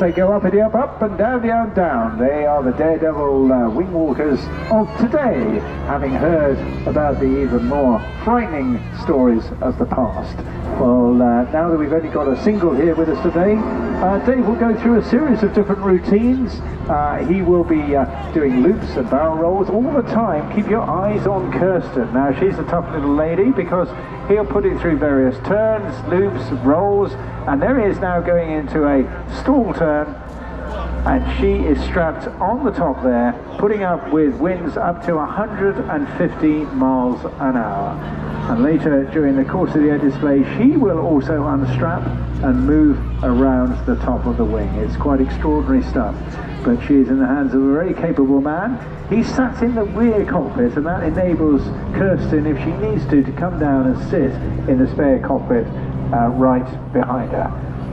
they go up and up, up and down, down, down. They are the daredevil wing walkers of today, having heard about the even more frightening stories of the past. Well, now that we've only got a single here with us today, Dave will go through a series of different routines. He will be doing loops and barrel rolls all the time. Keep your eyes on Kirsten. Now, she's a tough little lady because he'll put it through various turns, loops, rolls, and there he is now going into a stall turn, and she is strapped on the top there, putting up with winds up to 150 miles an hour. And later during the course of the air display, she will also unstrap and move around the top of the wing. It's quite extraordinary stuff, but she is in the hands of a very capable man. He sat in the rear cockpit, and that enables Kirsten, if she needs to come down and sit in the spare cockpit right behind her.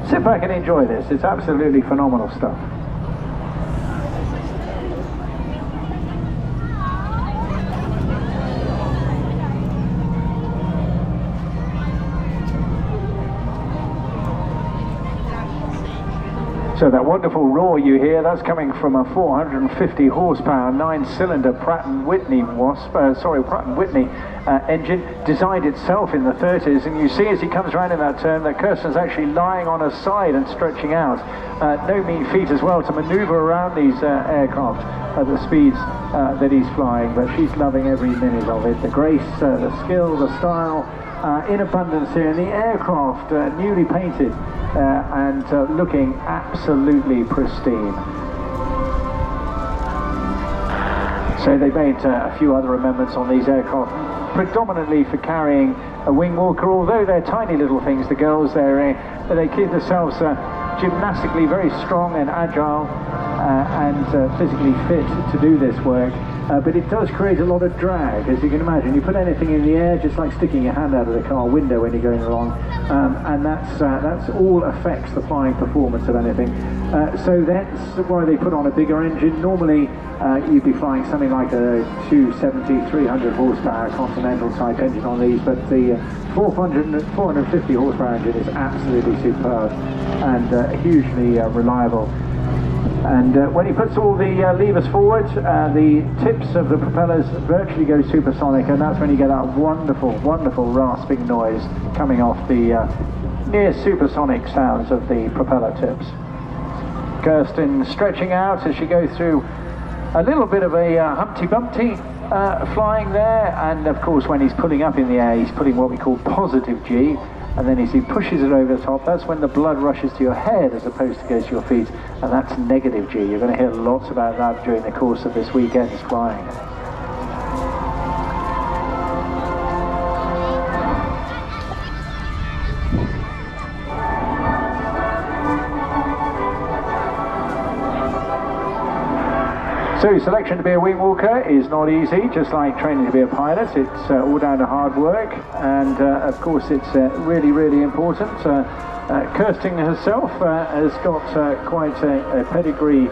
Sit back and enjoy this. It's absolutely phenomenal stuff. So that wonderful roar you hear, that's coming from a 450 horsepower 9-cylinder Pratt & Whitney engine, designed itself in the 30s, and you see as he comes around in that turn that Kirsten's actually lying on her side and stretching out. No mean feat as well to maneuver around these aircraft at the speeds that he's flying, but she's loving every minute of it. The grace, the skill, the style, in abundance here, and the aircraft newly painted and looking absolutely pristine. So they made a few other amendments on these aircraft, predominantly for carrying a wing walker. Although they're tiny little things, the girls, they keep themselves gymnastically very strong and agile and physically fit to do this work. But it does create a lot of drag, as you can imagine. You put anything in the air, just like sticking your hand out of the car window when you're going along, and that's all affects the flying performance of anything. So that's why they put on a bigger engine. Normally, you'd be flying something like a 270, 300 horsepower Continental type engine on these, but the 450 horsepower engine is absolutely superb and hugely reliable. And when he puts all the levers forward, the tips of the propellers virtually go supersonic, and that's when you get that wonderful, wonderful rasping noise coming off the near supersonic sounds of the propeller tips. Kirsten stretching out as she goes through a little bit of a Humpty Bumpty flying there, and of course when he's pulling up in the air, he's putting what we call positive G. And then as he pushes it over the top, that's when the blood rushes to your head as opposed to goes to your feet, and that's negative G. You're going to hear lots about that during the course of this weekend's flying. So selection to be a wing walker is not easy, just like training to be a pilot. It's all down to hard work, and of course it's really, really important. Kirsten herself has got quite a pedigree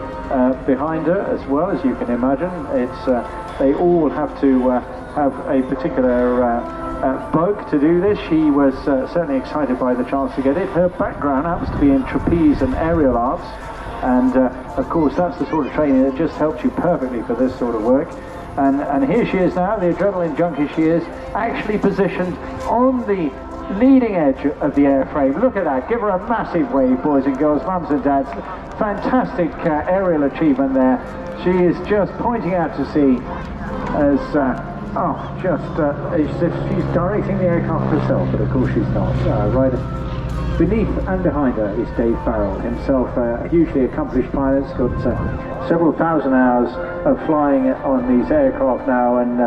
behind her as well, as you can imagine. They all have to have a particular bug to do this. She was certainly excited by the chance to get it. Her background happens to be in trapeze and aerial arts, and of course that's the sort of training that just helps you perfectly for this sort of work. And here she is now, the adrenaline junkie she is, actually positioned on the leading edge of the airframe. Look at that, give her a massive wave, boys and girls, mums and dads. Fantastic aerial achievement there. She is just pointing out to sea as as if she's directing the aircraft herself, but of course she's not. Right beneath and behind her is Dave Farrell, himself a hugely accomplished pilot. He's got several thousand hours of flying on these aircraft now, and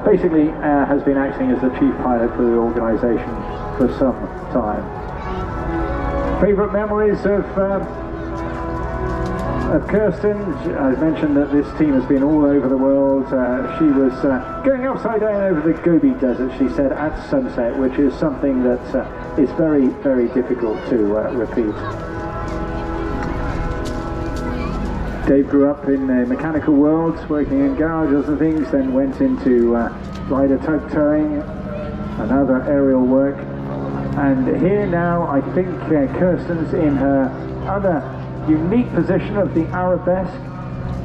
basically has been acting as the chief pilot for the organisation for some time. Favourite memories of Kirsten? I've mentioned that this team has been all over the world. She was going upside down over the Gobi Desert, she said, at sunset, which is something that is very, very difficult to repeat. Dave grew up in the mechanical world, working in garages and things, then went into rider tug towing and other aerial work. And here now, I think Kirsten's in her other unique position of the arabesque,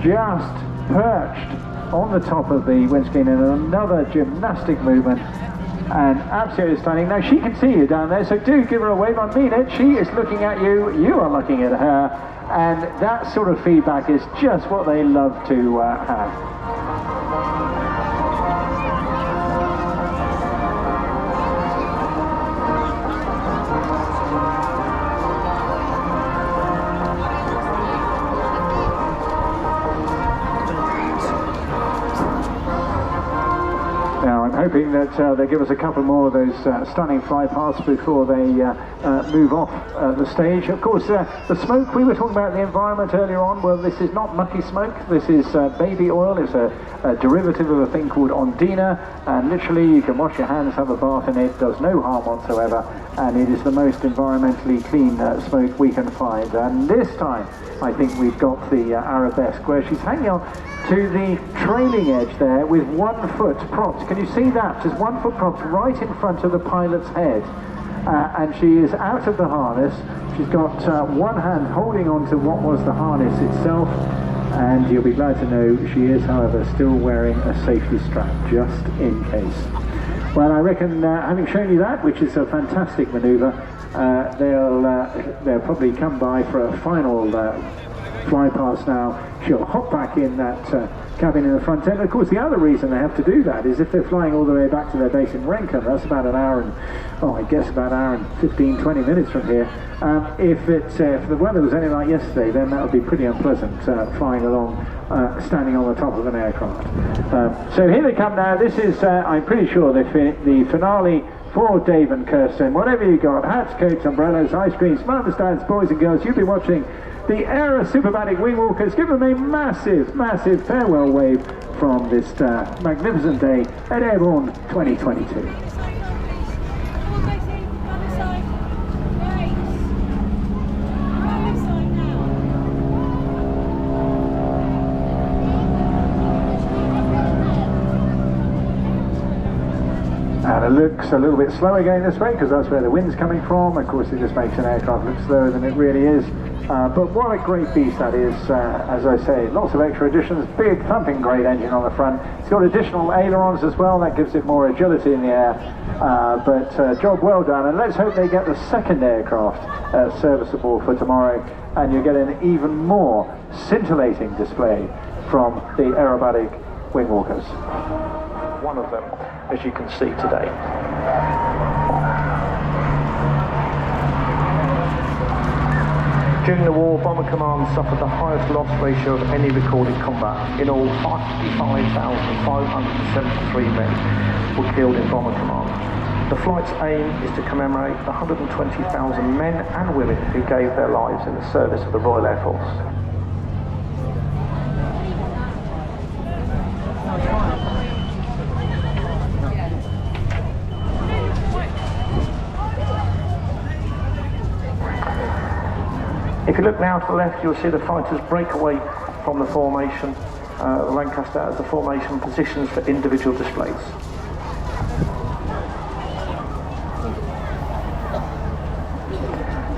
just perched on the top of the windscreen in another gymnastic movement, and absolutely stunning. Now she can see you down there, so do give her a wave. I mean it. She is looking at you, you are looking at her, and that sort of feedback is just what they love to have. Hoping that they give us a couple more of those stunning fly paths before they move off the stage. Of course, the smoke, we were talking about the environment earlier on. Well, this is not mucky smoke. This is baby oil. It's a derivative of a thing called ondina, and literally you can wash your hands, have a bath in it. Does no harm whatsoever, and it is the most environmentally clean smoke we can find. And this time, I think we've got the arabesque where she's hanging on to the trailing edge there with 1 foot propped. Can you see that? Just 1 foot propped right in front of the pilot's head. And she is out of the harness. She's got one hand holding on to what was the harness itself. And you'll be glad to know she is, however, still wearing a safety strap, just in case. Well, I reckon having shown you that, which is a fantastic manoeuvre, they'll probably come by for a final fly past now. She'll hop back in that cabin in the front end. Of course, the other reason they have to do that is if they're flying all the way back to their base in Renkum, that's about an hour and, I guess about an hour and 15, 20 minutes from here. If the weather was anything like yesterday, then that would be pretty unpleasant, flying along, standing on the top of an aircraft. So here they come now. This is, I'm pretty sure, the finale for Dave and Kirsten. Whatever you got, hats, coats, umbrellas, ice creams, mum stands, boys and girls, you'll be watching the r.a.f. Supermatic Wing Walkers. Give them a massive, massive farewell wave from this magnificent day at Airbourne 2022. And it looks a little bit slower going this way because that's where the wind's coming from. Of course, it just makes an aircraft look slower than it really is. But what a great beast that is, as I say, lots of extra additions, big thumping great engine on the front. It's got additional ailerons as well, that gives it more agility in the air, but job well done, and let's hope they get the second aircraft serviceable for tomorrow, and you get an even more scintillating display from the aerobatic wing walkers. One of them, as you can see today. During the war, Bomber Command suffered the highest loss ratio of any recorded combat. In all, 55,573 men were killed in Bomber Command. The flight's aim is to commemorate the 120,000 men and women who gave their lives in the service of the Royal Air Force. If you look now to the left, you'll see the fighters break away from the formation. Lancaster as the formation positions for individual displays.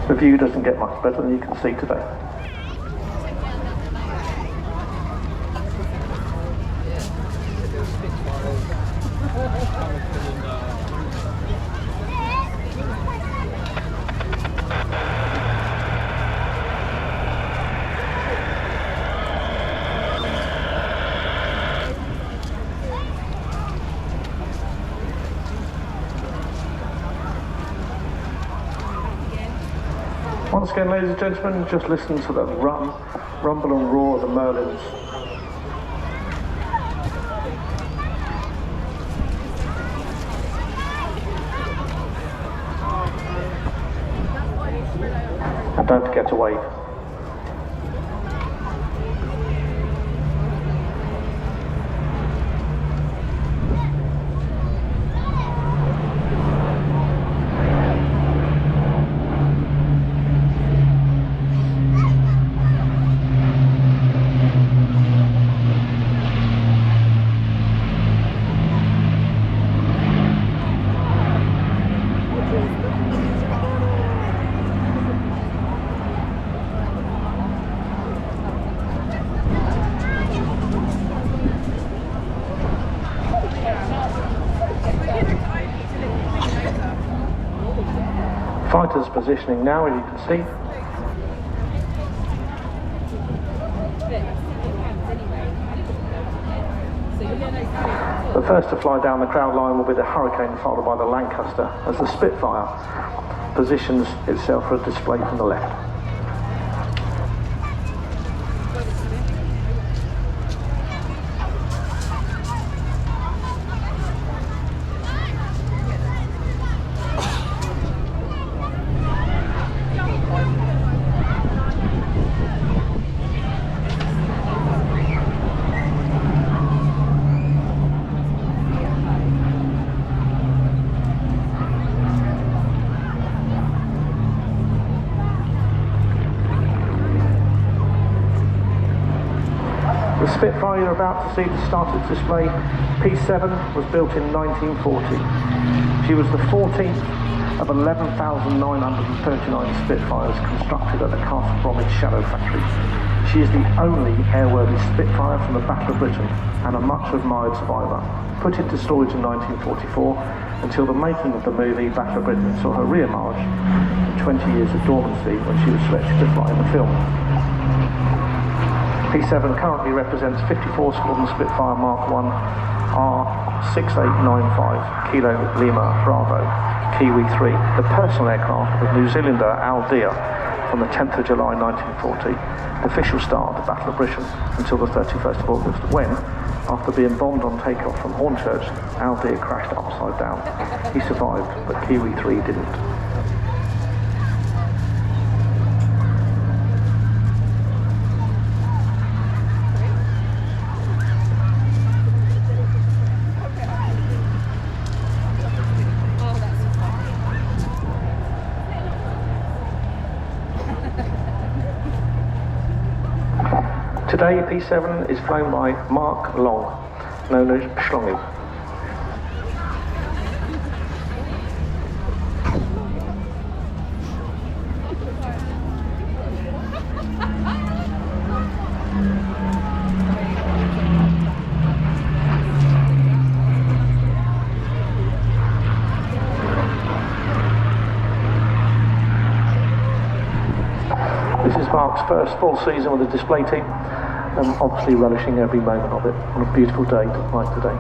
The view doesn't get much better than you can see today. Once again, ladies and gentlemen, just listen to the rumble and roar of the Merlins. And don't forget to wave. starters positioning now, as you can see. The first to fly down the crowd line will be the Hurricane, followed by the Lancaster, as the Spitfire positions itself for a display from the left. The Spitfire you're about to see to start its display, P7, was built in 1940. She was the 14th of 11,939 Spitfires constructed at the Castle Bromwich Shadow Factory. She is the only airworthy Spitfire from the Battle of Britain and a much admired survivor. Put into storage in 1944 until the making of the movie Battle of Britain saw her re-emerge in 20 years of dormancy when she was selected to fly in the film. P7 currently represents 54 Squadron Spitfire Mark 1 R.a.f. Kilo Lima Bravo Kiwi 3, the personal aircraft of New Zealander Al Deer from the 10th of July 1940, the official start of the Battle of Britain, until the 31st of August, when, after being bombed on takeoff from Hornchurch, Al Deer crashed upside down. He survived, but Kiwi 3 didn't. Today, P7 is flown by Mark Long, known as Schlongy. This is Mark's first full season with the display team. Obviously relishing every moment of it on a beautiful day like today.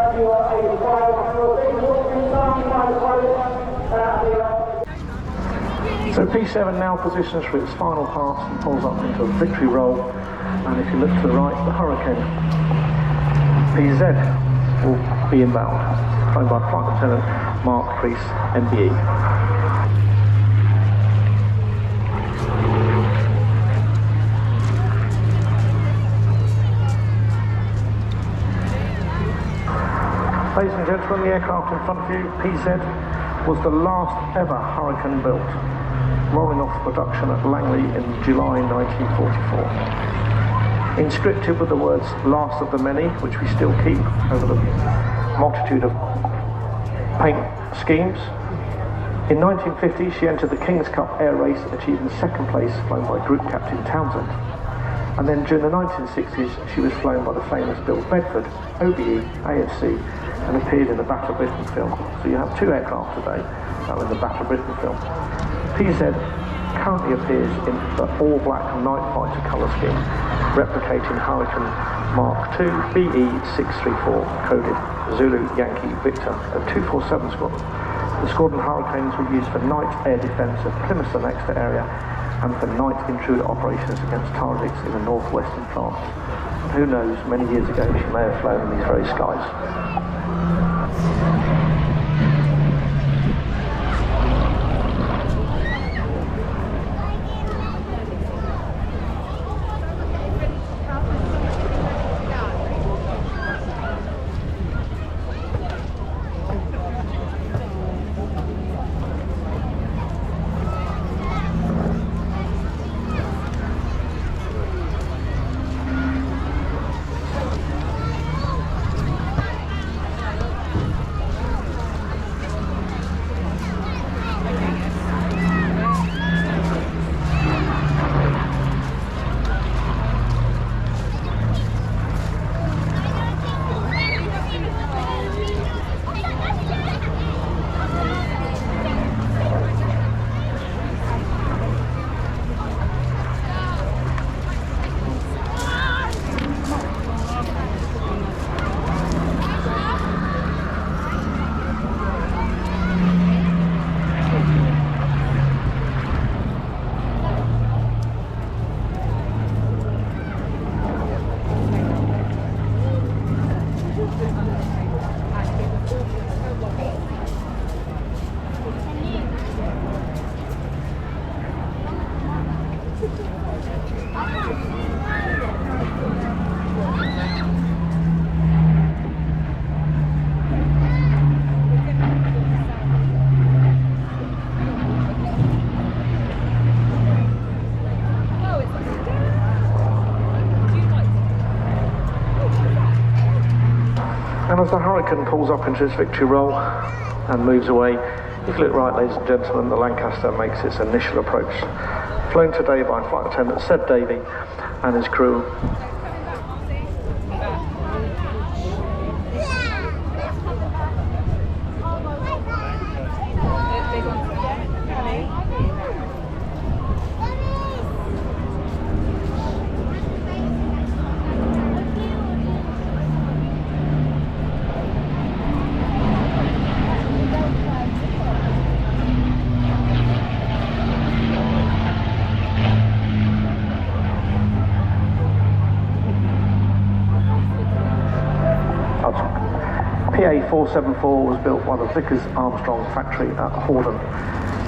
WR85 So P7 now positions for its final pass and pulls up into a victory roll. And if you look to the right, the Hurricane PZ will be inbound, flown by Flight Lieutenant Mark Priest, MBE. Ladies and gentlemen, the aircraft in front of you, PZ, was the last ever Hurricane built, rolling off production at Langley in July 1944. Inscripted with the words "Last of the Many," which we still keep over the multitude of paint schemes. In 1950, she entered the King's Cup air race, achieving second place, flown by Group Captain Townsend. And then during the 1960s, she was flown by the famous Bill Bedford, OBE, AFC, and appeared in the Battle of Britain film. So you have two aircraft today that are in the Battle of Britain film. PZ currently appears in the all-black night fighter colour scheme, replicating Hurricane Mark II BE634, coded Zulu Yankee Victor, a 247 squadron. The squadron Hurricanes were used for night air defence of Plymouth and Exeter area and for night intruder operations against targets in the northwestern France. And who knows, many years ago she may have flown in these very skies. And as the Hurricane pulls up into its victory roll and moves away, if you look right, ladies and gentlemen, the Lancaster makes its initial approach. Flown today by Flight Lieutenant Seb Davey and his crew. PA474 was built by the Vickers Armstrong factory at Hordern,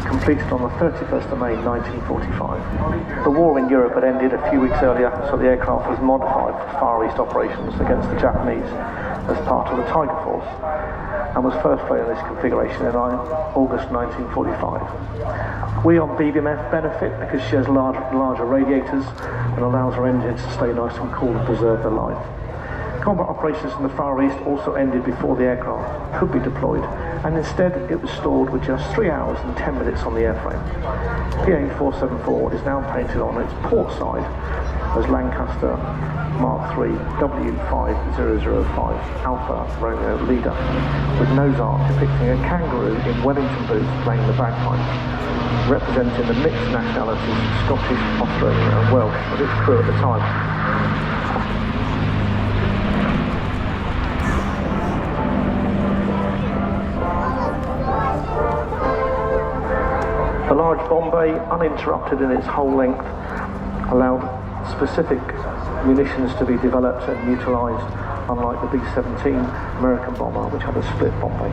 completed on the 31st of May 1945. The war in Europe had ended a few weeks earlier, so the aircraft was modified for Far East operations against the Japanese as part of the Tiger Force, and was first flown in this configuration in August 1945. We on BBMF benefit because she has larger radiators and allows her engines to stay nice and cool and preserve their life. Combat operations in the Far East also ended before the aircraft could be deployed, and instead it was stored with just 3 hours and 10 minutes on the airframe. PA474 is now painted on its port side as Lancaster Mark III W5005 Alpha Romeo Leader, with nose art depicting a kangaroo in Wellington boots playing the bagpipes, representing the mixed nationalities Scottish, Australian and Welsh of its crew at the time. The large bomb bay, uninterrupted in its whole length, allowed specific munitions to be developed and utilised, unlike the B-17 American bomber, which had a split bomb bay.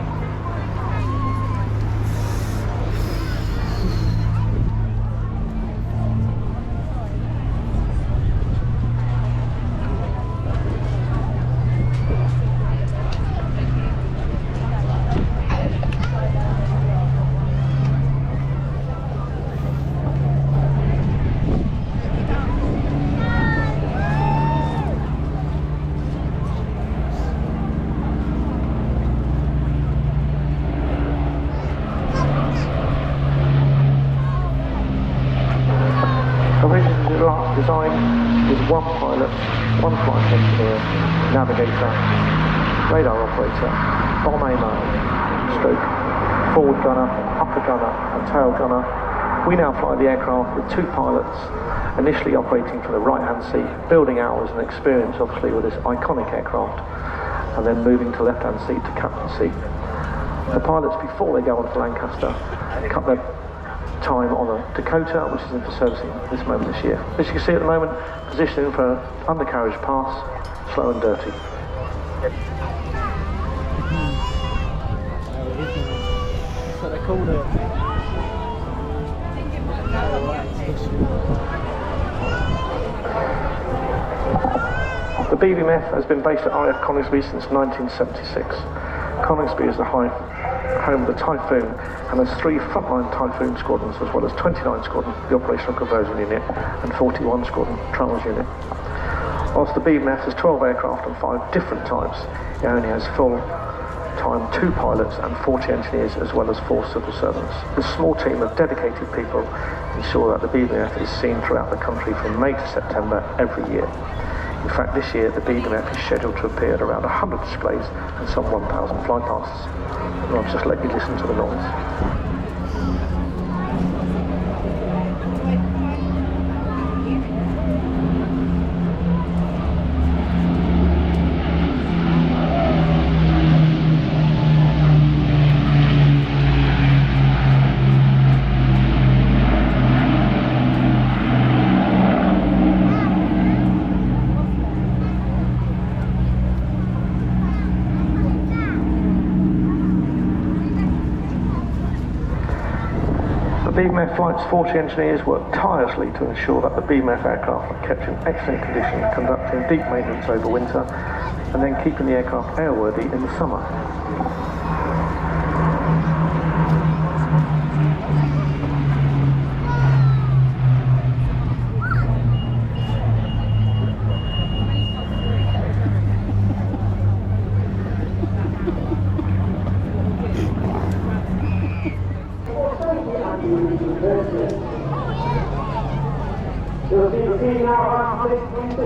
Design with one pilot, one flight engineer, navigator, radar operator, bomb aimer, stroke, forward gunner, upper gunner and tail gunner. We now fly the aircraft with two pilots, initially operating from the right-hand seat, building hours and experience obviously with this iconic aircraft, and then moving to left-hand seat to captain seat. The pilots, before they go on to Lancaster, cut their time on a Dakota, which is in for servicing this moment this year. As you can see at the moment, positioning for undercarriage pass, slow and dirty. That's what they called it. The BVMF has been based at r.a.f. Coningsby since 1976. Coningsby is the home of the Typhoon and has 3 frontline Typhoon squadrons, as well as 29 Squadron, the Operational Conversion Unit, and 41 Squadron Trials Unit. Whilst the BVMF has 12 aircraft and 5 different types, it only has full-time 2 pilots and 40 engineers, as well as 4 civil servants. This small team of dedicated people ensure that the BVMF is seen throughout the country from May to September every year. In fact, this year the BVMF is scheduled to appear at around 100 displays and some 1,000 flight passes. And I'll just let you listen to the noise. The BVMF Flight's 40 engineers work tirelessly to ensure that the BVMF aircraft are kept in excellent condition, conducting deep maintenance over winter, and then keeping the aircraft airworthy in the summer. You'll be seen now on the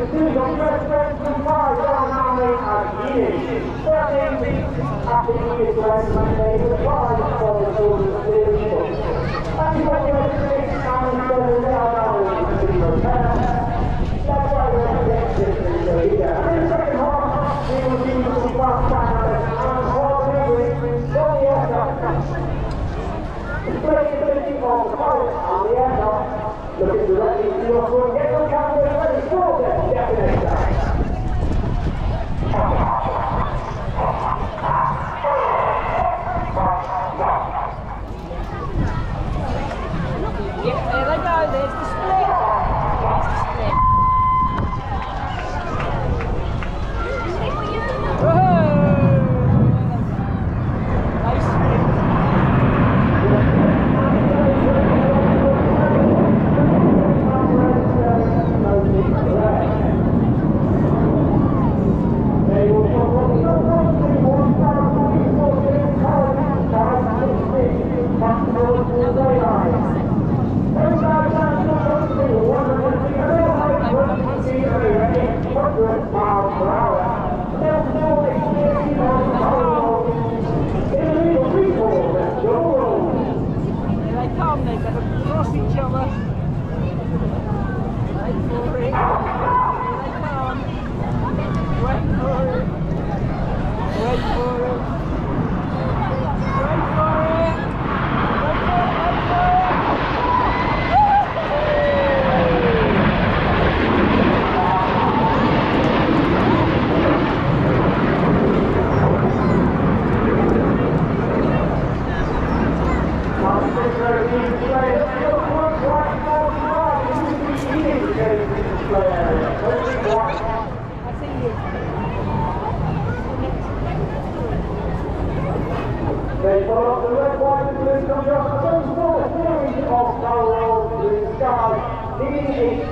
series of presidents and fires on Army as years. 13 weeks after years to end Monday, the fires for the children of the leadership. And you got your six and seven hours to be prepared. That's why we're against this in the leader. And in the second half, we will see some fast finalists and hard figures from the aircraft. Displaying the ability of the pilots on the aircraft. Looking directly to your front, get your cameras ready for the detonator. Yep, there they go, there's the split. There's the split. Whoa! Nice split.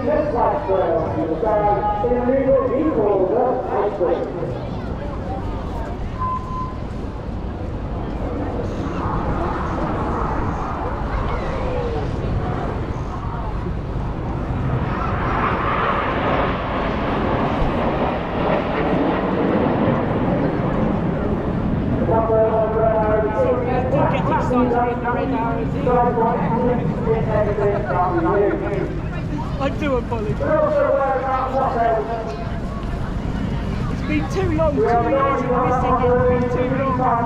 just like trail in the sky in a river he calls ice cream. I do apologise. It's been too long, 2 years of missing it, it's been too long.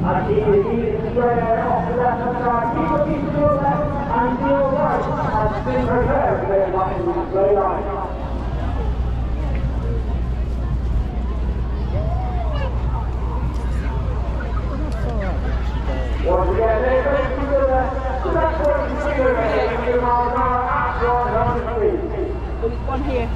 And he is straight off the left hand side, keep looking to your left and to your right, and be prepared to get back into the straight line. Once again, they're going to the left, so that's what you see there, 82 miles an hour at 100 speed. There's one here.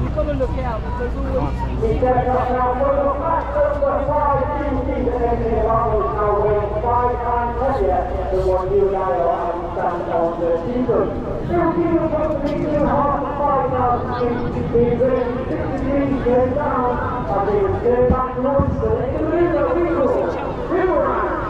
You've got to look out because there's always... Five times heavier than what you and I are stand on the season. Still keep up to 5,000 feet, being driven 60 degrees going down, and being turned back to Munster in the river Boomerang.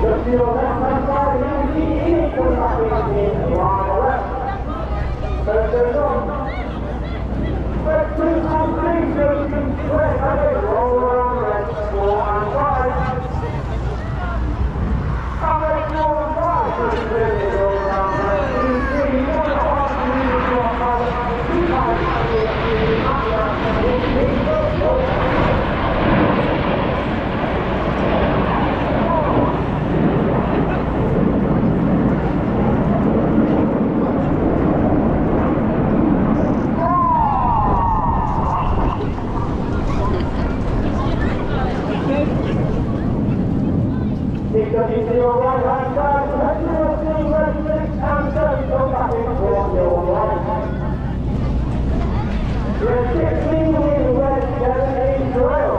Look to your left hand side, you can see it coming back in line left. First goes on. First two completions, left hand roll around red, 4 and 5. And then 4 and 5, roll around red, 2, 3, 1, to your right hand side, and you will see red 6 and 7 go back in for your right. Red 6 leading with red 7 in trail.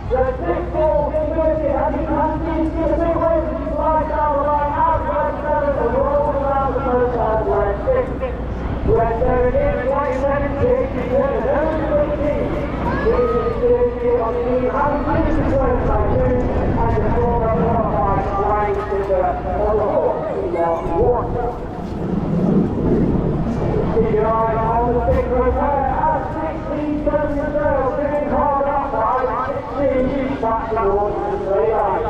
Red 6 falls in Mercy, and you can see the big waves as you slide down the line out. Red 7 and roll around the first side. Red 6. Red 7 is white 7 6. He won it early 18. This is 30 on the knee. And this is first by 2. And the score of 1-5 flying to the horse. He lost 1. Keep your eye on the big repair. At 16 turns the trail. Getting hard outside. 16 back towards the straight line.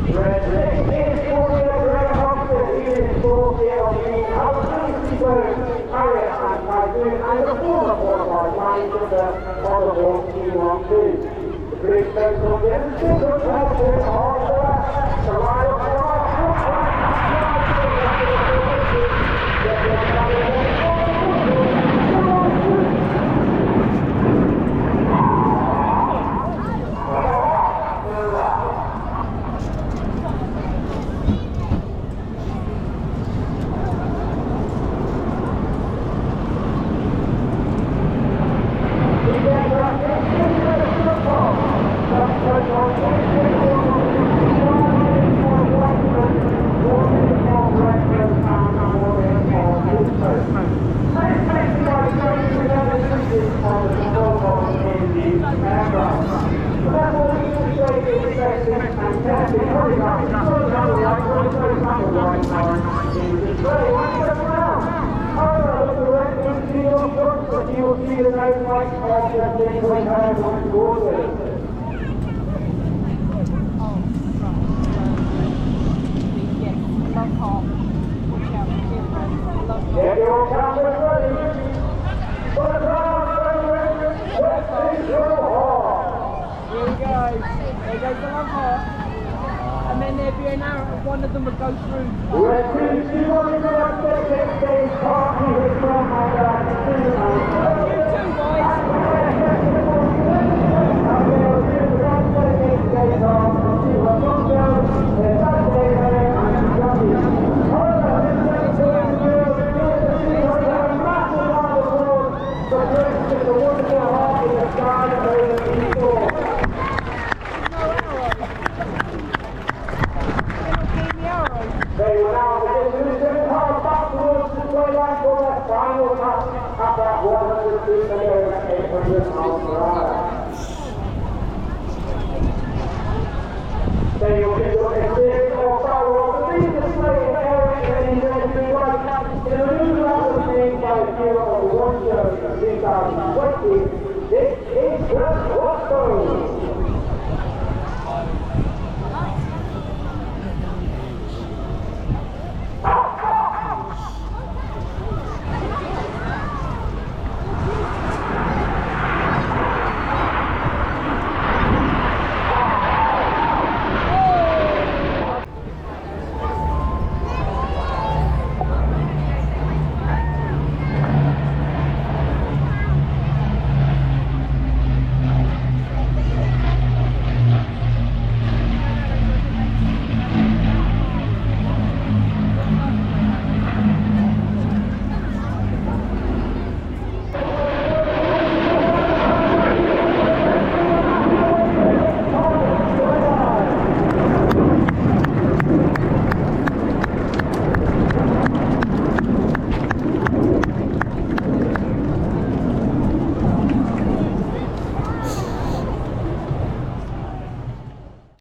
Red 6 is 40 over Red Hoxton, he is 40 on the Eastbourne Airbourne and Typhoon, and the former qualified line to the Honourable T12. The bridge goes on the end, still good helping hard to left, the line up the right, you will see the name like just being compared to the water. Get your cameras ready. For the ground, let's see your horse. Here we go. There goes the long hop. And then there'd be an arrow, one of them would go through. Let's see what you're going to take party with from my dad. You too, boys. They will now begin to turn hard back towards the way line for their final pass at that 100 feet and over 800 miles per hour. They will get your experience of power of the lead display in area and in the big right in a new round of being by hero of 1 show 2020. This is the Crossroads.